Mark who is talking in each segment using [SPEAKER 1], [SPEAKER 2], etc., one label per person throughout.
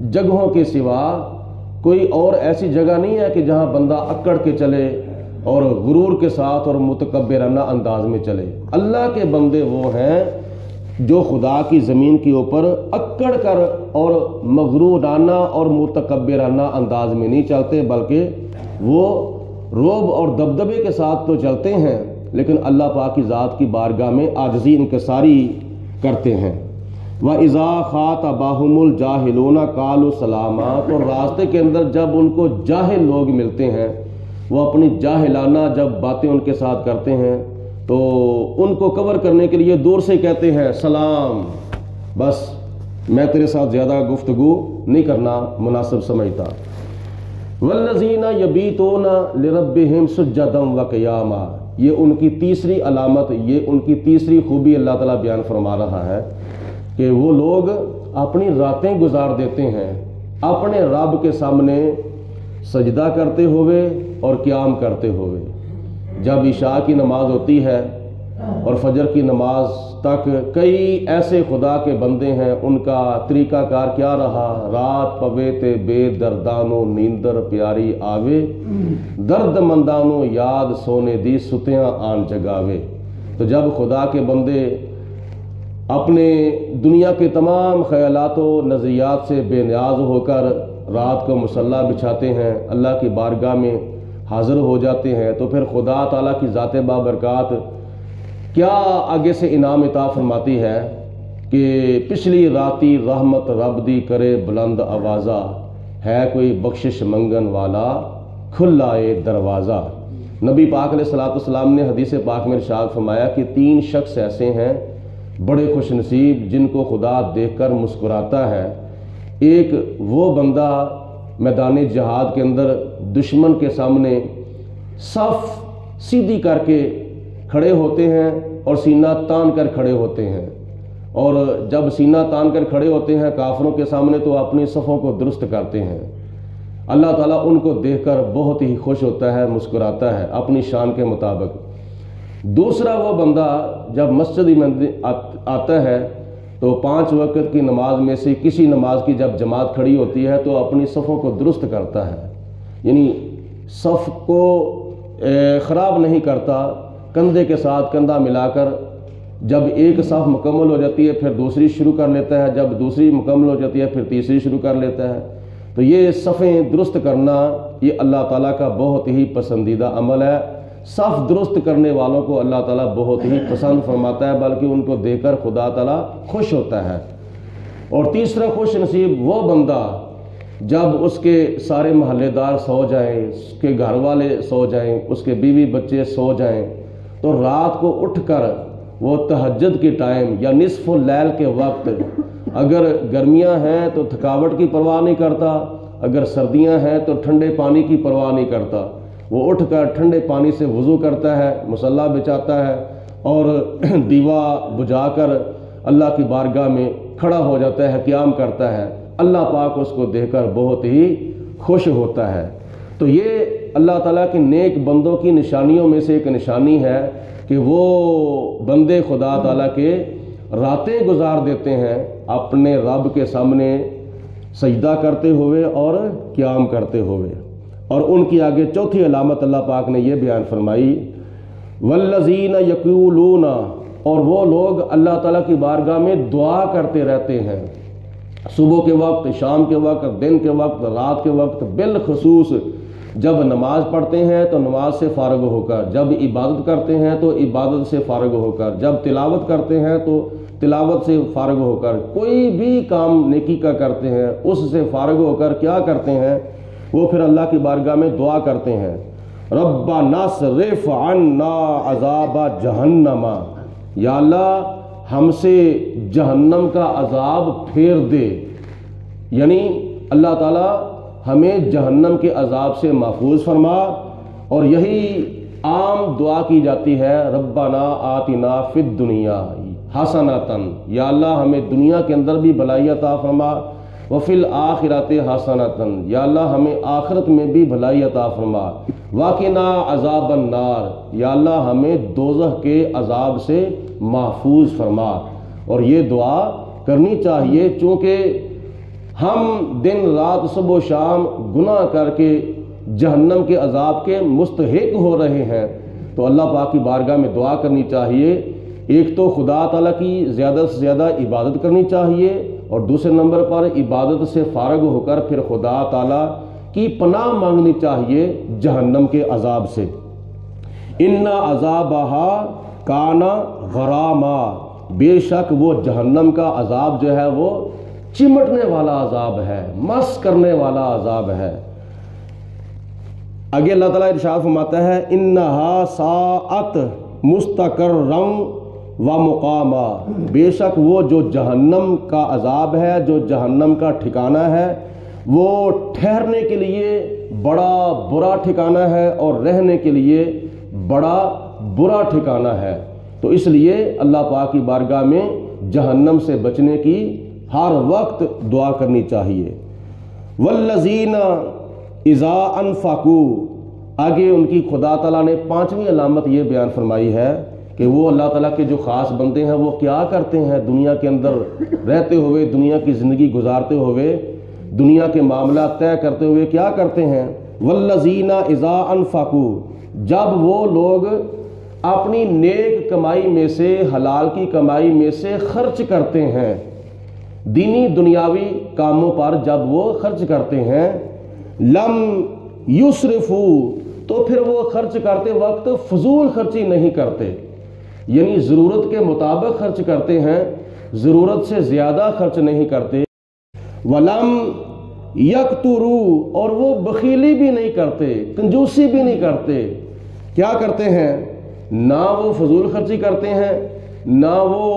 [SPEAKER 1] جگہوں کے سوا کوئی اور ایسی جگہ نہیں ہے کہ جہاں بندہ اکڑ کے چلے اور غرور کے ساتھ اور متکبرانہ انداز میں چلے۔ اللہ کے بندے وہ ہیں جو خدا کی زمین کے اوپر اکڑ کر اور مغرورانہ اور متکبرانہ انداز میں نہیں چلتے، بلکہ وہ رعب اور دبدبے کے ساتھ تو چلتے ہیں، لیکن اللہ پاک کی ذات کی بارگاہ میں عاجزی انکساری کرتے ہیں۔ وَإِذَا خَاطَبَهُمُ الْجَاهِلُونَ قَالُوا سَلَامًا، اور راستے کے اندر جب ان کو جاہل لوگ ملتے ہیں، وہ اپنی جاہلانہ جب باتیں ان کے ساتھ کرتے ہیں تو ان کو کور کرنے کے لیے دور سے کہتے ہیں سلام، بس میں تیرے ساتھ زیادہ گفتگو نہیں کرنا مناسب سمجھتا۔ وَالَّذِينَ يَبِيتُونَ لِرَبِّهِمْ سُجَّدًا وَقِيَامًا، یہ ان کی تیسری علامت، یہ ان کی تیسری خوبی اللہ تعالیٰ بیان فرما رہا ہے کہ وہ لوگ اپنی راتیں گزار دیتے ہیں اپنے رب کے سامنے سجدہ کرتے ہوئے اور قیام کرتے ہوئے۔ جب عشاء کی نماز ہوتی ہے اور فجر کی نماز تک کئی ایسے خدا کے بندے ہیں، ان کا طریقہ کار کیا رہا؟ رات پوے تے بے دردانو نیندر پیاری آوے، درد مندانو یاد سونے دی ستیاں آن جگاوے۔ تو جب خدا کے بندے اپنے دنیا کے تمام خیالات و نظریات سے بے نیاز ہو کر رات کو مصلی بچھاتے ہیں، اللہ کی بارگاہ میں حاضر ہو جاتے ہیں، تو پھر خدا تعالیٰ کی ذات بابرکات کیا آگے سے انعام عطا فرماتی ہے کہ پچھلی راتی رحمت رب دی کرے بلند آوازہ، ہے کوئی بخشش منگن والا کھلا اے دروازہ۔ نبی پاک علیہ السلام نے حدیث پاک میں ارشاد فرمایا کہ 3 شخص ایسے ہیں بڑے خوش نصیب جن کو خدا دیکھ کر مسکراتا ہے۔ ایک وہ بندہ میدان جہاد کے اندر دشمن کے سامنے صف سیدھی کر کے کھڑے ہوتے ہیں اور سینہ تان کر کھڑے ہوتے ہیں، اور جب سینہ تان کر کھڑے ہوتے ہیں کافروں کے سامنے تو اپنی صفوں کو درست کرتے ہیں۔ اللہ تعالیٰ ان کو دیکھ کر بہت ہی خوش ہوتا ہے، مسکراتا ہے اپنی شان کے مطابق۔ دوسرا وہ بندہ جب مسجد میں آتا ہے تو 5 وقت کی نماز میں سے کسی نماز کی جب جماعت کھڑی ہوتی ہے تو اپنی صفوں کو درست کرتا ہے، یعنی صف کو خراب نہیں کرتا، کندھے کے ساتھ کندھا ملا کر جب ایک صف مکمل ہو جاتی ہے پھر دوسری شروع کر لیتا ہے، جب دوسری مکمل ہو جاتی ہے پھر تیسری شروع کر لیتا ہے۔ تو یہ صفیں درست کرنا یہ اللہ تعالیٰ کا بہت ہی پسندیدہ عمل ہے۔ صف درست کرنے والوں کو اللہ تعالیٰ بہت ہی پسند فرماتا ہے، بلکہ ان کو دیکھ کر خدا تعالیٰ خوش ہوتا ہے۔ اور تیسرا خوش نصیب وہ بندہ جب اس کے سارے محلے دار سو جائیں، اس کے گھر والے سو جائیں، اس کے بیوی بچے سو جائیں، تو رات کو اٹھ کر وہ تہجد کے ٹائم یا نصف اللیل کے وقت، اگر گرمیاں ہیں تو تھکاوٹ کی پرواہ نہیں کرتا، اگر سردیاں ہیں تو ٹھنڈے پانی کی پرواہ نہیں کرتا، وہ اٹھ کر ٹھنڈے پانی سے وضو کرتا ہے، مصلی بچھاتا ہے اور دیوا بجھا کر اللہ کی بارگاہ میں کھڑا ہو جاتا ہے، قیام کرتا ہے۔ اللہ پاک اس کو دیکھ کر بہت ہی خوش ہوتا ہے۔ تو یہ اللہ تعالیٰ کے نیک بندوں کی نشانیوں میں سے ایک نشانی ہے کہ وہ بندے خدا تعالیٰ کے راتیں گزار دیتے ہیں اپنے رب کے سامنے سجدہ کرتے ہوئے اور قیام کرتے ہوئے۔ اور ان کی آگے چوتھی علامت اللہ پاک نے یہ بیان فرمائی، والذین یقولون، اور وہ لوگ اللہ تعالیٰ کی بارگاہ میں دعا کرتے رہتے ہیں، صبح کے وقت، شام کے وقت، دن کے وقت، رات کے وقت، بالخصوص جب نماز پڑھتے ہیں تو نماز سے فارغ ہو کر، جب عبادت کرتے ہیں تو عبادت سے فارغ ہو کر، جب تلاوت کرتے ہیں تو تلاوت سے فارغ ہو کر، کوئی بھی کام نیکی کا کرتے ہیں اس سے فارغ ہو کر کیا کرتے ہیں؟ وہ پھر اللہ کی بارگاہ میں دعا کرتے ہیں، ربنا اصرف عنا عذاب جہنم، یا اللہ ہم سے جہنم کا عذاب پھیر دے، یعنی اللہ تعالیٰ ہمیں جہنم کے عذاب سے محفوظ فرما۔ اور یہی عام دعا کی جاتی ہے، ربنا آتنا فی الدنیا حسنۃ، یا اللہ ہمیں دنیا کے اندر بھی بھلائی عطا فرما، وفی الآخرۃ حسنۃ، یا اللہ ہمیں آخرت میں بھی بھلائی عطا فرما، وقنا عذاب النار، یا اللہ ہمیں دوزخ کے عذاب سے محفوظ فرما۔ اور یہ دعا کرنی چاہیے چونکہ ہم دن رات صبح و شام گناہ کر کے جہنم کے عذاب کے مستحق ہو رہے ہیں، تو اللہ پاک کی بارگاہ میں دعا کرنی چاہیے۔ ایک تو خدا تعالیٰ کی زیادہ سے زیادہ عبادت کرنی چاہیے، اور دوسرے نمبر پر عبادت سے فارغ ہو کر پھر خدا تعالیٰ کی پناہ مانگنی چاہیے جہنم کے عذاب سے۔ ان عذابہا کان غراما، بے شک وہ جہنم کا عذاب جو ہے وہ چمٹنے والا عذاب ہے، مس کرنے والا عذاب ہے۔ آگے اللہ تعالیٰ ارشاد فرماتا ہے انہا ساعت مستقرا و مقاما، بے شک وہ جو جہنم کا عذاب ہے، جو جہنم کا ٹھکانہ ہے، وہ ٹھہرنے کے لیے بڑا برا ٹھکانہ ہے اور رہنے کے لیے بڑا برا ٹھکانہ ہے۔ تو اس لیے اللہ پاک کی بارگاہ میں جہنم سے بچنے کی ہر وقت دعا کرنی چاہیے۔ والذین اذا انفقوا، آگے ان کی خدا تعالیٰ نے پانچویں علامت یہ بیان فرمائی ہے کہ وہ اللہ تعالیٰ کے جو خاص بندے ہیں وہ کیا کرتے ہیں دنیا کے اندر رہتے ہوئے، دنیا کی زندگی گزارتے ہوئے، دنیا کے معاملات طے کرتے ہوئے کیا کرتے ہیں؟ والذین اذا انفقوا، جب وہ لوگ اپنی نیک کمائی میں سے، حلال کی کمائی میں سے خرچ کرتے ہیں، دینی دنیاوی کاموں پر جب وہ خرچ کرتے ہیں، لم یسرفوا، تو پھر وہ خرچ کرتے وقت فضول خرچی نہیں کرتے، یعنی ضرورت کے مطابق خرچ کرتے ہیں، ضرورت سے زیادہ خرچ نہیں کرتے۔ ولم یقتروا، اور وہ بخیلی بھی نہیں کرتے، کنجوسی بھی نہیں کرتے۔ کیا کرتے ہیں؟ نہ وہ فضول خرچی کرتے ہیں، نہ وہ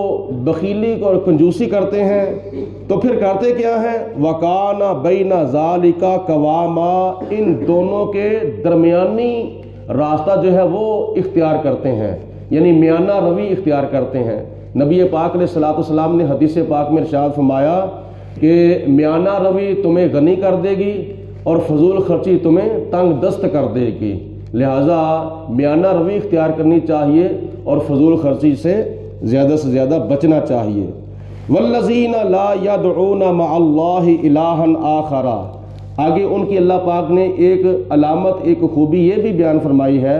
[SPEAKER 1] بخیلی اور کنجوسی کرتے ہیں، تو پھر کرتے کیا ہیں؟ وَكَانَ بَيْنَ ذَلِكَ قَوَامًا، ان دونوں کے درمیانی راستہ جو ہے وہ اختیار کرتے ہیں، یعنی میانہ روی اختیار کرتے ہیں۔ نبی پاک علیہ الصلوۃ والسلام نے حدیث پاک میں ارشاد فرمایا کہ میانہ روی تمہیں غنی کر دے گی اور فضول خرچی تمہیں تنگ دست کر دے گی، لہٰذا میانہ روی اختیار کرنی چاہیے اور فضول خرچی سے زیادہ بچنا چاہیے۔ والذین لا یدعون مع اللہ الہا آخر، آگے ان کی اللہ پاک نے ایک علامت، ایک خوبی یہ بھی بیان فرمائی ہے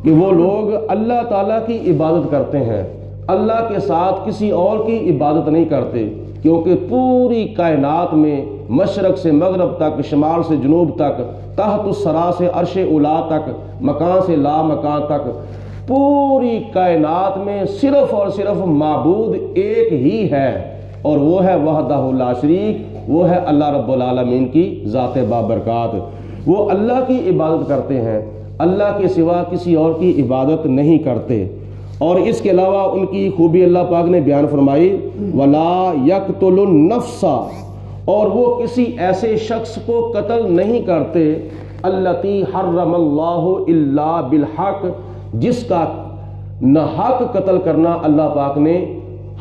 [SPEAKER 1] کہ وہ لوگ اللہ تعالیٰ کی عبادت کرتے ہیں، اللہ کے ساتھ کسی اور کی عبادت نہیں کرتے، کیونکہ پوری کائنات میں مشرق سے مغرب تک، شمال سے جنوب تک، تحت الثری سے عرش اولی تک، مکان سے لا مکان تک، پوری کائنات میں صرف اور صرف معبود ایک ہی ہے، اور وہ ہے وحدہ لا شریک، وہ ہے اللہ رب العالمین کی ذات بابرکات۔ وہ اللہ کی عبادت کرتے ہیں، اللہ کے سوا کسی اور کی عبادت نہیں کرتے۔ اور اس کے علاوہ ان کی خوبی اللہ پاک نے بیان فرمائی وَلَا يَقْتُلُ النَّفْسَ، اور وہ کسی ایسے شخص کو قتل نہیں کرتے الَّتِي حَرَّمَ اللَّهُ إِلَّا بِالْحَقِّ، جس کا ناحق قتل کرنا اللہ پاک نے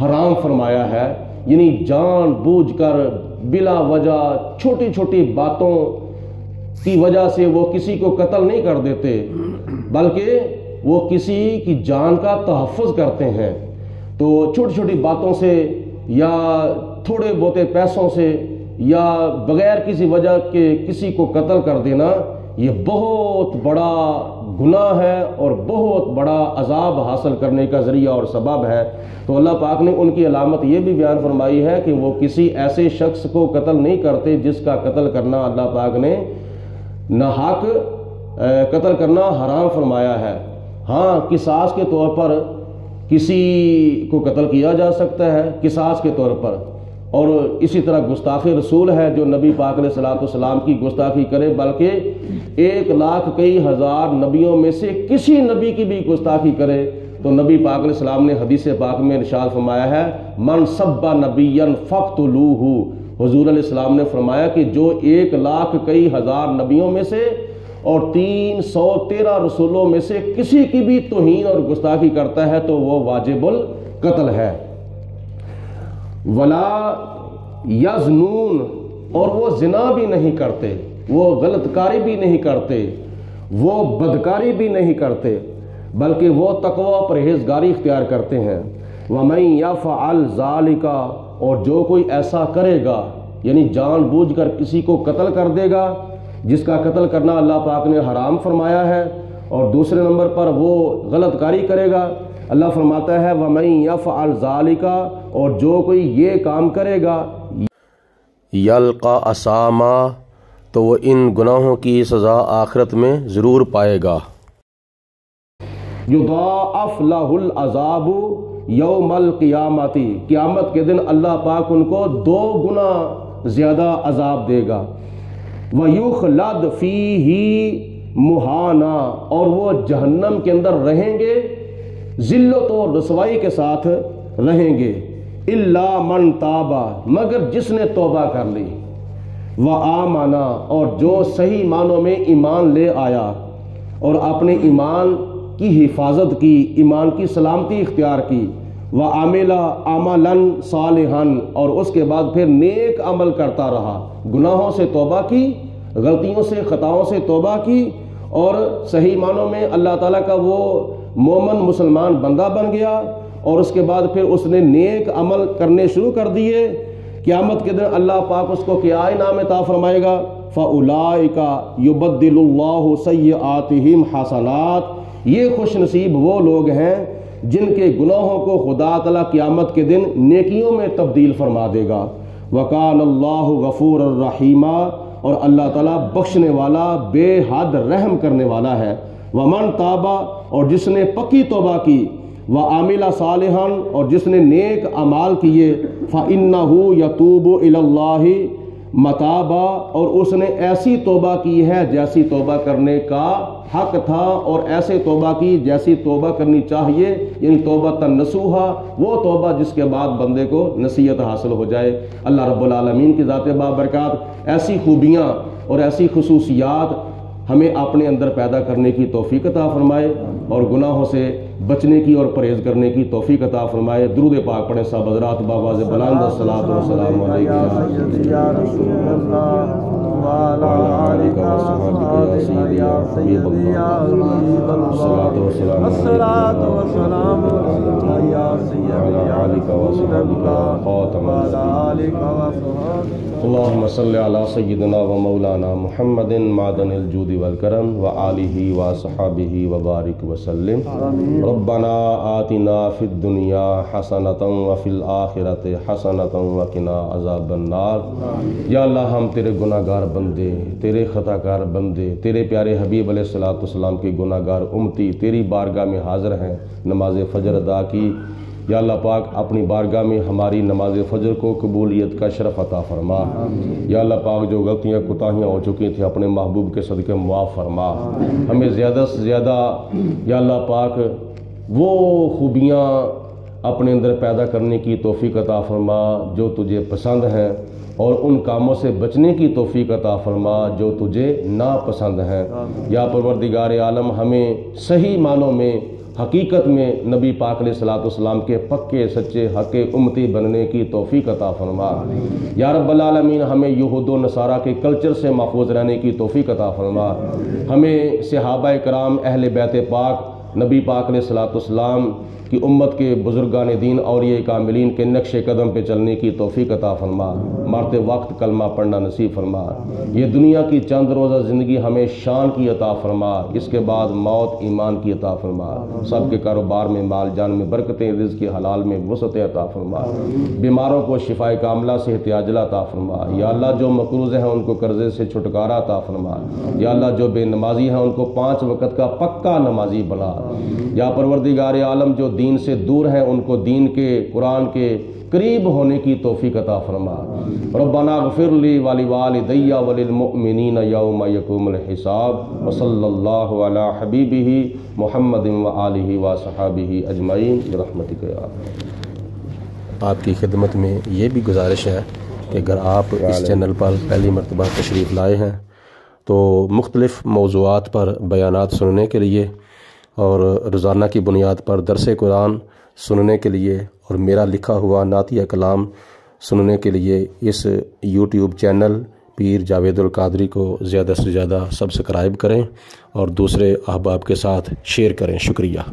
[SPEAKER 1] حرام فرمایا ہے، یعنی جان بوجھ کر بلا وجہ چھوٹی چھوٹی باتوں کی وجہ سے وہ کسی کو قتل نہیں کر دیتے، بلکہ وہ کسی کی جان کا تحفظ کرتے ہیں۔ تو چھوٹی چھوٹی باتوں سے یا تھوڑے بہتے پیسوں سے یا بغیر کسی وجہ کے کسی کو قتل کر دینا، یہ بہت بڑا گناہ ہے اور بہت بڑا عذاب حاصل کرنے کا ذریعہ اور سبب ہے۔ تو اللہ پاک نے ان کی علامت یہ بھی بیان فرمائی ہے کہ وہ کسی ایسے شخص کو قتل نہیں کرتے جس کا قتل کرنا اللہ پاک نے ناحق قتل کرنا حرام فرمایا ہے۔ ہاں، قصاص کے طور پر کسی کو قتل کیا جا سکتا ہے، قصاص کے طور پر، اور اسی طرح گستاخ رسول ہے جو نبی پاک علیہ الصلوۃ والسلام کی گستاخی کرے، بلکہ 1,00,000 کئی ہزار نبیوں میں سے کسی نبی کی بھی گستاخی کرے تو نبی پاک علیہ السلام نے حدیث پاک میں ارشاد فرمایا ہے من سب نبیا فاقتلوہ، حضور علیہ السلام نے فرمایا کہ جو 1,00,000 کئی ہزار نبیوں میں سے اور 313 رسولوں میں سے کسی کی بھی توہین اور گستاخی کرتا ہے تو وہ واجب القتل ہے۔ ولا یزنون، اور وہ زنا بھی نہیں کرتے، وہ غلط کاری بھی نہیں کرتے، وہ بدکاری بھی نہیں کرتے، بلکہ وہ تقوی پرہیزگاری اختیار کرتے ہیں۔ وَمَن يَفْعَلْ ذَلِكَ، اور جو کوئی ایسا کرے گا، یعنی جان بوجھ کر کسی کو قتل کر دے گا جس کا قتل کرنا اللہ پاک نے حرام فرمایا ہے، اور دوسرے نمبر پر وہ غلط کاری کرے گا، اللہ فرماتا ہے وَمَن يَفْعَلْ ذَلِكَ، اور جو کوئی یہ کام کرے گا یلقا اساما، تو وہ ان گناہوں کی سزا آخرت میں ضرور پائے گا۔ یضاعف لہ العذاب یوم القیامت، قیامت کے دن اللہ پاک ان کو 2 گنا زیادہ عذاب دے گا۔ وَيُخْلَدْ فِيهِ مُحَانًا، اور وہ جہنم کے اندر رہیں گے ذلت و رسوائی کے ساتھ رہیں گے۔ اِلَّا مَن تَابَ، مگر جس نے توبہ کر لی، وَآمَنَ، اور جو صحیح معنوں میں ایمان لے آیا اور اپنے ایمان کی حفاظت کی، ایمان کی سلامتی اختیار کی، وَعَمِلَ عَمَلًا صَالِحًا، اور اس کے بعد پھر نیک عمل کرتا رہا، گناہوں سے توبہ کی، غلطیوں سے خطاؤں سے توبہ کی، اور صحیح معنوں میں اللہ تعالیٰ کا وہ مومن مسلمان بندہ بن گیا، اور اس کے بعد پھر اس نے نیک عمل کرنے شروع کر دیے، قیامت کے دن اللہ پاک اس کو کیا انعام عطا فرمائے گا؟ فَأُولَئِكَ يُبَدِّلُ اللَّهُ سَيِّئَاتِهِمْ حَسَنَاتٍ، یہ خوش نصیب وہ لوگ ہیں جن کے گناہوں کو خدا تعالیٰ قیامت کے دن نیکیوں میں تبدیل فرما دے گا۔ وَكَانَ اللَّهُ غَفُورًا رَحِيمًا، اور اللہ تعالیٰ بخشنے والا بے حد رحم کرنے والا ہے۔ وَمَن تَابَ، اور جس نے پکی توبہ کی، وَعَمِلَ صَالِحًا، اور جس نے نیک اعمال کیے، فَإِنَّهُ يَتُوبُ إِلَى اللَّهِ متابا، اور اس نے ایسی توبہ کی ہے جیسی توبہ کرنے کا حق تھا، اور ایسے توبہ کی جیسی توبہ کرنی چاہیے، یعنی توبہ نصوحا، وہ توبہ جس کے بعد بندے کو نصیحت حاصل ہو جائے۔ اللہ رب العالمین کی ذات بابرکات ایسی خوبیاں اور ایسی خصوصیات ہمیں اپنے اندر پیدا کرنے کی توفیق عطا فرمائے، اور گناہوں سے بچنے کی اور پرہیز کرنے کی توفیق عطا فرمائے۔ درود پاک پڑھیں صاحب حضرات بآواز بلند، الصلاۃ والسلام علیکم یا سیدی یا رسول اللہ وعلی آلک وصحبہ یا سیدی یا حبیب اللہ، الصلاۃ والسلام یا سیدی یا رسول اللہ خاتم اللہم صلی علی سیدنا و مولانا محمد معدن الجود والکرم وآلہ وصحبہ وبارک وسلم۔ ربنا آتنا فی الدنیا حسنۃ وفی الآخرۃ حسنۃ وقنا عذاب النار۔ یا اللہ ہم تیرے گناہ گار بندے، تیرے خطا کار بندے، تیرے پیارے حبیب علیہ الصلوۃ والسلام کے گناہ گار امتی تیری بارگاہ میں حاضر ہیں، نماز فجر ادا کی۔ یا اللہ پاک اپنی بارگاہ میں ہماری نماز فجر کو قبولیت کا شرف عطا فرما۔ یا اللہ پاک جو غلطیاں کوتاہیاں ہو چکی تھیں اپنے محبوب کے صدقے معاف فرما، ہمیں زیادہ سے زیادہ یا اللہ پاک وہ خوبیاں اپنے اندر پیدا کرنے کی توفیق عطا فرما جو تجھے پسند ہیں، اور ان کاموں سے بچنے کی توفیق عطا فرما جو تجھے ناپسند ہیں۔ یا پروردگار عالم ہمیں صحیح معنوں میں حقیقت میں نبی پاک علیہ الصلوۃ والسلام کے پکے سچے حق امتی بننے کی توفیق عطا فرما۔ یا رب العالمین ہمیں یہود و نصارہ کے کلچر سے محفوظ رہنے کی توفیق عطا فرما، ہمیں صحابہ کرام اہل بیت پاک نبی پاک علیہ الصلوۃ والسلام کی امت کے بزرگان دین اولیاء کاملین کے نقش قدم پہ چلنے کی توفیق عطا فرما، مرتے وقت کلمہ پڑھنا نصیب فرما۔ یہ دنیا کی چند روزہ زندگی ہمیں شان کی عطا فرما، اس کے بعد موت ایمان کی عطا فرما۔ سب کے کاروبار میں مال جان میں برکتیں، رزق کے حلال میں وسعت عطا فرما، بیماروں کو شفائے کاملہ صحت عاجلہ عطا فرما۔ یا اللہ جو مقروض ہیں ان کو قرضے سے چھٹکارا عطا فرما۔ یا اللہ جو بے نمازی ہیں ان کو 5 وقت کا پکا نمازی بنا۔ یا پروردگار عالم جو دین سے دور ہیں ان کو دین کے قرآن کے قریب ہونے کی توفیق عطا فرما۔ ربنا اغفر لی ولوالدی وللمؤمنین یوم یقوم الحساب، وصلی اللہ علی حبیبہ محمد وآلہ وصحبہ اجمعین برحمتک یا ارحم۔ آپ کی خدمت میں یہ بھی گزارش ہے کہ اگر آپ اس چینل پر پہلی مرتبہ تشریف لائے ہیں تو مختلف موضوعات پر بیانات سننے کے لیے اور روزانہ کی بنیاد پر درس قرآن سننے کے لیے اور میرا لکھا ہوا نعتیہ کلام سننے کے لیے اس یوٹیوب چینل پیر جاوید القادری کو زیادہ سے زیادہ سبسکرائب کریں اور دوسرے احباب کے ساتھ شیئر کریں۔ شکریہ۔